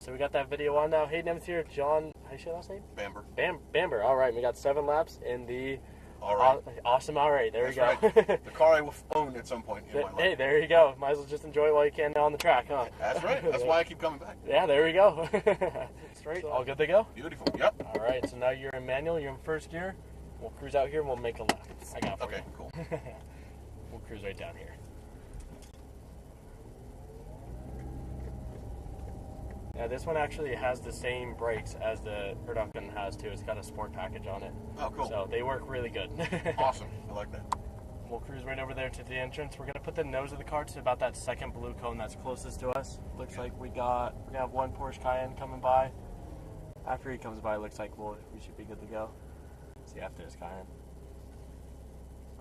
So we got that video on now. Hayden Evans here, John, how do you say your last name? Bamber. Bamber, all right. We got 7 laps in the R8. Awesome R8. There we go. Right. The car I will own at some point in my life. Hey, there you go. Might as well just enjoy it while you can now on the track, huh? That's right. That's why I keep coming back. Yeah, there we go. Straight. All good to go? Beautiful. Yep. All right, so now you're in manual, you're in first gear. We'll cruise out here and we'll make a left. I got it for Okay, you. cool. We'll cruise right down here. Now this one actually has the same brakes as the production has too. It's got a sport package on it. Oh, cool. So they work really good. Awesome. I like that. We'll cruise right over there to the entrance. We're gonna put the nose of the car to about that second blue cone that's closest to us. Looks like we're gonna have one Porsche Cayenne coming by. After he comes by, it looks like we should be good to go. See after this Cayenne.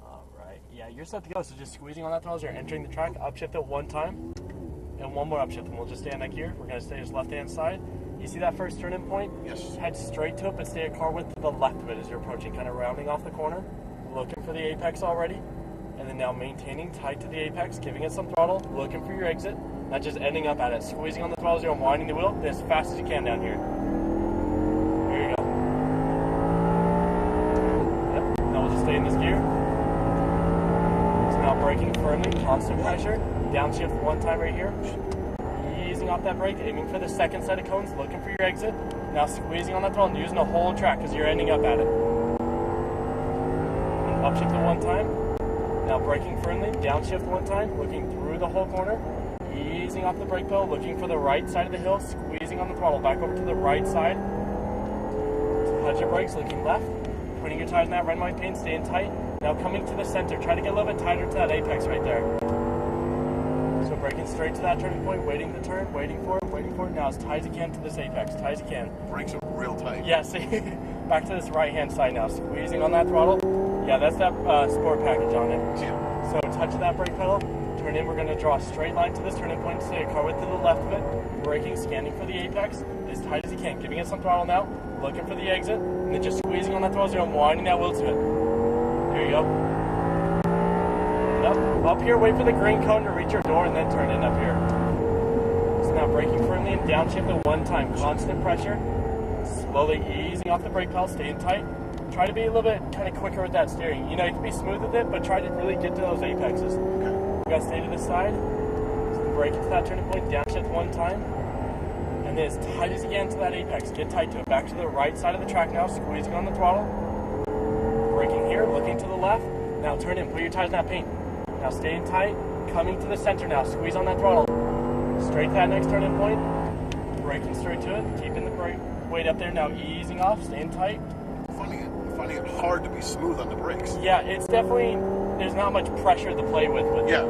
All right. Yeah, you're set to go. So just squeezing on that throttle as you're entering the track. Upshift it one time. And one more upshift, and we'll just stay on that gear. We're going to stay just left-hand side. You see that first turn-in point? Yes. Head straight to it, but stay a car width to the left of it as you're approaching, kind of rounding off the corner, looking for the apex already, and then now maintaining tight to the apex, giving it some throttle, looking for your exit, not just ending up at it, squeezing on the throttle as you're unwinding the wheel, as fast as you can down here. There you go. Yep. Now we'll just stay in this gear. So now braking firmly, constant pressure. Downshift one time right here. Easing off that brake, aiming for the second set of cones, looking for your exit. Now squeezing on that throttle and using the whole track because you're ending up at it. And upshift it one time. Now braking firmly, downshift one time, looking through the whole corner. Easing off the brake pedal, looking for the right side of the hill, squeezing on the throttle, back over to the right side. Touch your brakes, looking left. Putting your tires in that red and white paint, staying tight. Now coming to the center, try to get a little bit tighter to that apex right there. So braking straight to that turning point, waiting the turn, waiting for it. Now as tight as you can to this apex, tight as you can. Brakes are real tight. Yeah, see, back to this right-hand side now, squeezing on that throttle. Yeah, that's that sport package on it. Yeah. So touch that brake pedal, turn in, we're going to draw a straight line to this turning point, stay a car width to the left of it, braking, scanning for the apex, as tight as you can, giving it some throttle now, looking for the exit, and then just squeezing on that throttle as you're unwinding that wheel to it. There you go. Up here, wait for the green cone to reach your door and then turn in up here. So now braking firmly and downshift at one time, constant pressure. Slowly easing off the brake pedal, staying tight. Try to be a little bit kind of quicker with that steering. You know, you can be smooth with it, but try to really get to those apexes. You gotta stay to the side. So brake into that turning point, downshift one time. And then as tight as you can to that apex, get tight to it. Back to the right side of the track now, squeezing on the throttle. Braking here, looking to the left. Now turn in, put your tires in that paint. Now staying tight, coming to the center now, squeeze on that throttle. Straight to that next turning point, braking straight to it, keeping the brake weight up there, now easing off, staying tight. Finding it hard to be smooth on the brakes. Yeah, it's definitely, there's not much pressure to play with it. Yeah.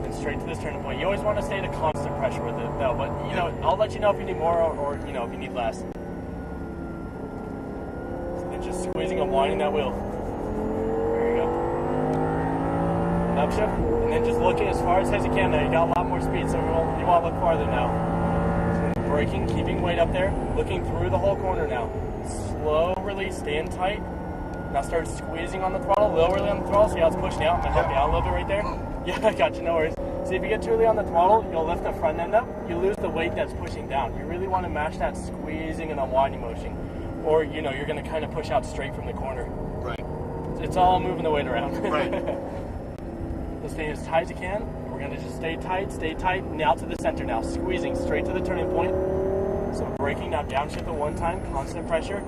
And straight to this turning point. You always want to stay at a constant pressure with it though, but you know, I'll let you know if you need more or you know, if you need less. And just squeezing and winding that wheel. Upshift, and then just looking as far as you can now. You got a lot more speed, so you want to look farther now. So braking, keeping weight up there, looking through the whole corner now. Slow release, staying tight. Now start squeezing on the throttle, a little early on the throttle. See how it's pushing out? I'm going to help you out a little bit right there. Yeah, I got you, no worries. See, if you get too early on the throttle, you'll lift the front end up. You lose the weight that's pushing down. You really want to match that squeezing and unwinding motion. Or, you know, you're going to kind of push out straight from the corner. Right. It's all moving the weight around. Right. So stay as tight as you can. We're going to just stay tight, now to the center now. Squeezing straight to the turning point. So braking now, downshift at one time, constant pressure.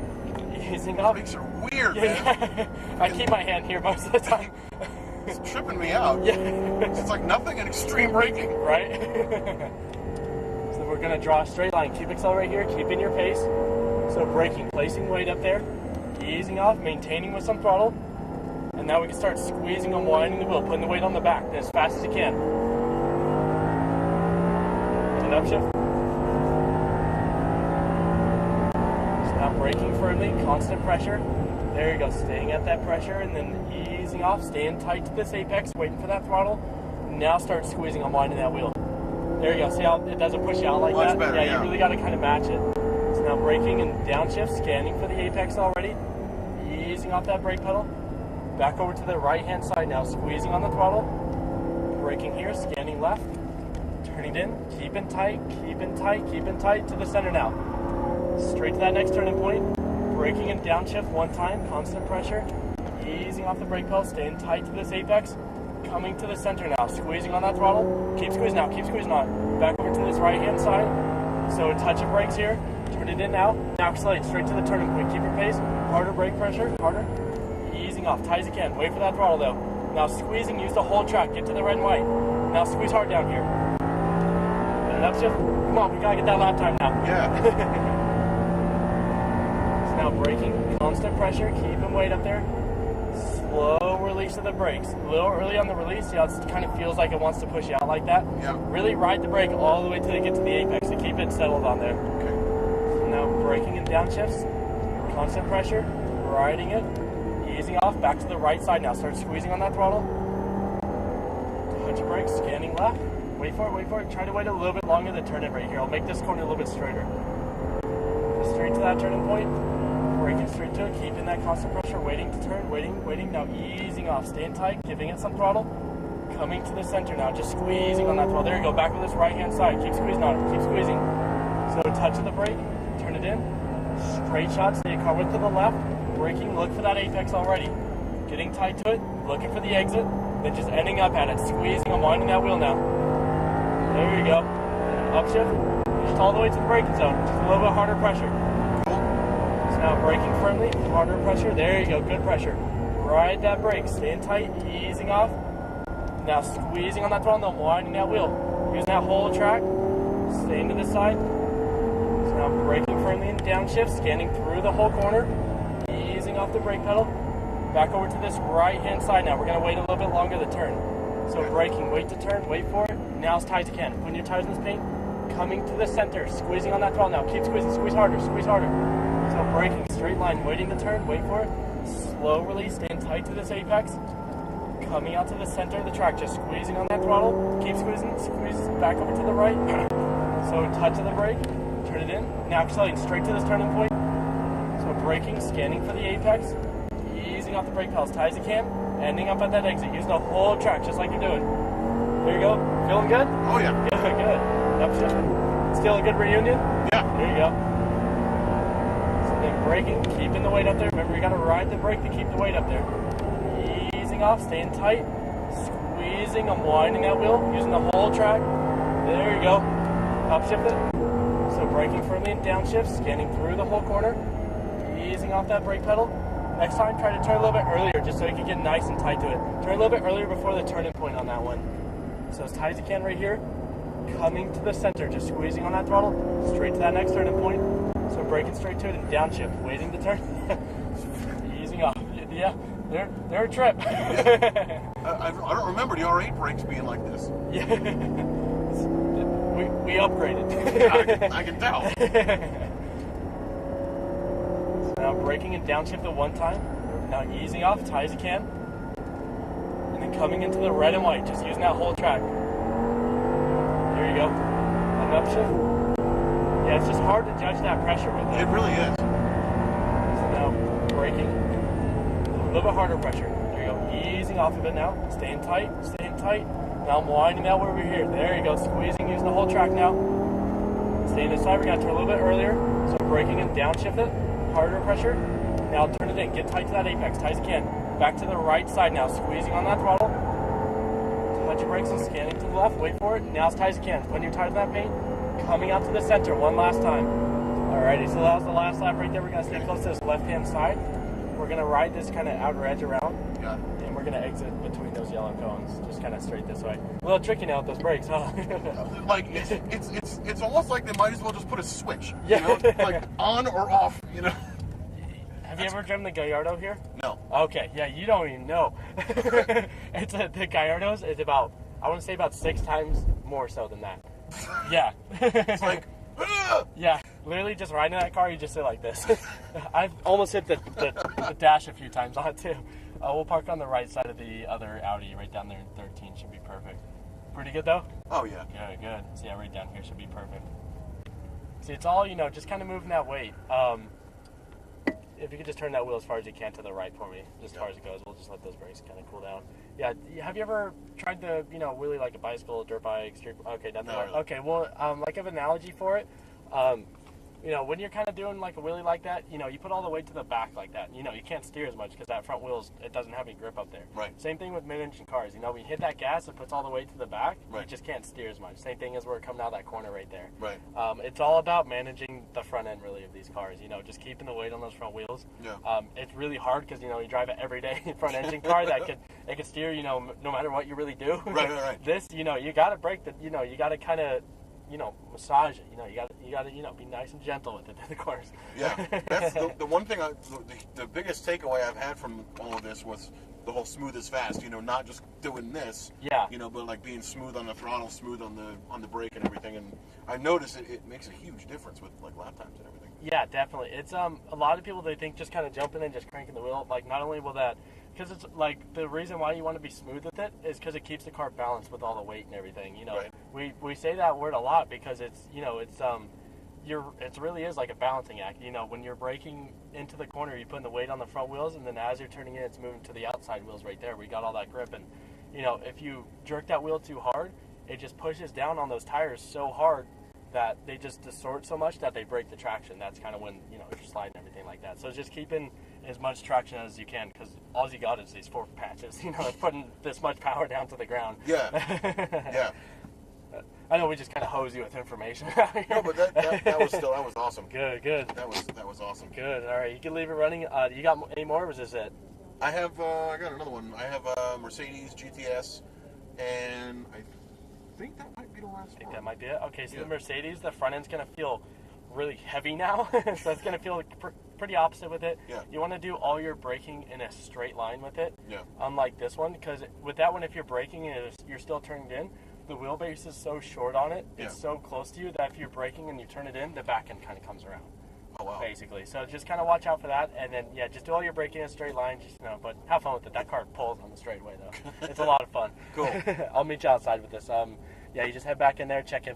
Easing up. Brakes are weird, man. I keep my hand here most of the time. It's tripping me out. Yeah. It's like nothing in extreme braking. Right? So we're going to draw a straight line. Keep accelerate here, keep in your pace. So braking, placing weight up there. Easing off, maintaining with some throttle. And now we can start squeezing and winding the wheel, putting the weight on the back as fast as you can. And upshift. So now braking firmly, constant pressure. There you go, staying at that pressure and then easing off, staying tight to this apex, waiting for that throttle. Now start squeezing and winding that wheel. There you go, see how it doesn't push you out like that? Better, yeah, you really got to kind of match it. So now braking and downshift, scanning for the apex already. Easing off that brake pedal. Back over to the right-hand side now, squeezing on the throttle. Braking here, scanning left. Turning reined in, keeping tight to the center now. Straight to that next turning point, braking and downshift one time, constant pressure, easing off the brake pedal, staying tight to this apex, coming to the center now, squeezing on that throttle, keep squeezing on it, back over to this right hand side, so a touch of brakes here, turn it in now accelerate straight to the turning point, keep your pace, harder brake pressure, harder, easing off, tight as you can, wait for that throttle though, now squeezing, use the whole track, get to the red and white, now squeeze hard down here, and an upshift, come on, we gotta get that lap time now. Yeah. Now braking, constant pressure, keeping weight up there. Slow release of the brakes. A little early on the release, see how it kind of feels like it wants to push you out like that? Yeah. Really ride the brake all the way till you get to the apex to keep it settled on there. Okay. So now braking and downshifts, constant pressure, riding it, easing off, back to the right side now. Start squeezing on that throttle. Touch your brakes, scanning left. Wait for it. Try to wait a little bit longer to turn it right here. I'll make this corner a little bit straighter. Just straight to that turning point. Braking straight to it, keeping that constant pressure, waiting to turn, waiting, now easing off, staying tight, giving it some throttle, coming to the center now, just squeezing on that throttle, there you go, back on this right hand side, keep squeezing on it, keep squeezing, so touch of the brake, turn it in, straight shot, stay car width to the left, braking, look for that apex already, getting tight to it, looking for the exit, then just ending up at it, squeezing, I'm winding that wheel now, there you go, upshift, just all the way to the braking zone, just a little bit harder pressure. Now braking firmly, harder pressure, there you go, good pressure. Ride that brake, staying tight, easing off. Now squeezing on that throttle, then winding that wheel. Using that whole track, staying to this side. So now braking firmly and downshift, scanning through the whole corner, easing off the brake pedal. Back over to this right hand side now, we're gonna wait a little bit longer to turn. So braking, wait to turn, wait for it. Now as tight as you can. Putting your tires in this paint, coming to the center, squeezing on that throttle now. Keep squeezing, squeeze harder, squeeze harder. So braking, straight line, waiting to turn, wait for it. Slow release, staying tight to this apex. Coming out to the center of the track, just squeezing on that throttle. Keep squeezing, squeeze back over to the right. So touch of the brake, turn it in. Now accelerating straight to this turning point. So braking, scanning for the apex. Easing off the brake pedals, tight as you can. Ending up at that exit, using the whole track just like you're doing. There you go. Feeling good? Oh yeah. Good, good. Upshift. Still a good reunion? Yeah. There you go. Then braking, keeping the weight up there. Remember, you got to ride the brake to keep the weight up there. Easing off, staying tight, squeezing, I'm winding that wheel, using the whole track. There you go. Upshift it. So braking firmly and downshift, scanning through the whole corner, easing off that brake pedal. Next time, try to turn a little bit earlier, just so you can get nice and tight to it. Turn a little bit earlier before the turning point on that one. So as tight as you can right here, coming to the center, just squeezing on that throttle, straight to that next turning point. So braking straight to it and downshift, waiting to turn, easing off. Yeah, they're a trip. I don't remember the R8 brakes being like this. Yeah, we upgraded. I can tell. So now braking and downshift at one time. Now easing off, tight as you can, and then coming into the red and white, just using that whole track. There you go. An upshift. Yeah, it's just hard to judge that pressure with it. It really is. So now braking, a little bit harder pressure. There you go, easing off of it now, staying tight, staying tight. Now I'm winding that way over here. There you go, squeezing, using the whole track now. Staying this side, we're gonna turn a little bit earlier. So braking and downshift it, harder pressure. Now turn it in, get tight to that apex, tight as you can. Back to the right side now, squeezing on that throttle. Touch your brakes and scanning to the left, wait for it. Now as tight as you can, putting your tires in that paint. Coming out to the center one last time. Alrighty, so that was the last lap right there. We're going to stay close to this left-hand side. We're going to ride this kind of outer edge around. Yeah. And we're going to exit between those yellow cones, just kind of straight this way. A little tricky now with those brakes, huh? Like, it's almost like they might as well just put a switch. Yeah. You know? Like, on or off, you know? Have you ever driven the Gallardo here? No. Okay, yeah, you don't even know. The Gallardos is about, I want to say about 6 times more so than that. Yeah. It's like, yeah, literally just riding in that car, you just sit like this. I've almost hit the dash a few times on it too. We'll park on the right side of the other Audi, right down there in 13, should be perfect. Pretty good though? oh yeah. Good, good. So yeah, right down here should be perfect. See, it's all, just kind of moving that weight. if you could just turn that wheel as far as you can to the right for me, just as far as it goes. We'll just let those brakes kind of cool down. Yeah. Have you ever tried to, wheelie like a bicycle, dirt bike, street? Okay, nothing. No, really. Okay. Well, like an analogy for it. When you're kind of doing like a wheelie like that, you put all the weight to the back like that. You can't steer as much because that front it doesn't have any grip up there. Right. Same thing with mid-engine cars. When you hit that gas, it puts all the weight to the back. Right. You just can't steer as much. Same thing as we're coming out that corner right there. Right. It's all about managing the front end really of these cars. Just keeping the weight on those front wheels. Yeah. It's really hard because you drive it every day front engine car that can steer. No matter what you really do. Right. This you got to break the. You got to kind of. Massage it. You got to be nice and gentle with it in the corners. Yeah, that's the one thing. The biggest takeaway I've had from all of this was the whole smooth is fast. Not just doing this. Yeah. But like being smooth on the throttle, smooth on the brake and everything. And I noticed it makes a huge difference with like lap times and everything. Yeah, definitely. It's a lot of people, they think just kind of jumping in, just cranking the wheel. Like not only will that, because it's like the reason why you want to be smooth with it is because it keeps the car balanced with all the weight and everything. Right. We say that word a lot because it really is like a balancing act. When you're braking into the corner, you're putting the weight on the front wheels, and then as you're turning in, it's moving to the outside wheels right there. We got all that grip, and if you jerk that wheel too hard, it just pushes down on those tires so hard that they just distort so much that they break the traction. That's kind of when if you're sliding and everything like that. So it's just keeping as much traction as you can, because all you got is these 4 patches. It's putting this much power down to the ground. Yeah. Yeah. I know we just kind of hose you with information. No, but that was awesome. Good. That was awesome. Good. All right, you can leave it running. You got any more, or was this it? I got another one. I have a Mercedes GTS, and I think that might be the last one. I think that might be it. Okay, so the Mercedes, the front end's going to feel really heavy now, so it's going to feel pretty opposite with it. Yeah. You want to do all your braking in a straight line with it, yeah. Unlike this one, because with that one, if you're braking and you're still turned in, the wheelbase is so short on it, it's so close to you that if you're braking and you turn it in, the back end kind of comes around. Oh, wow. Basically. So just kind of watch out for that, and then, just do all your braking in a straight line, but have fun with it. That car pulls on the straightaway, though. It's a lot of fun. Cool. I'll meet you outside with this. You just head back in there, check in.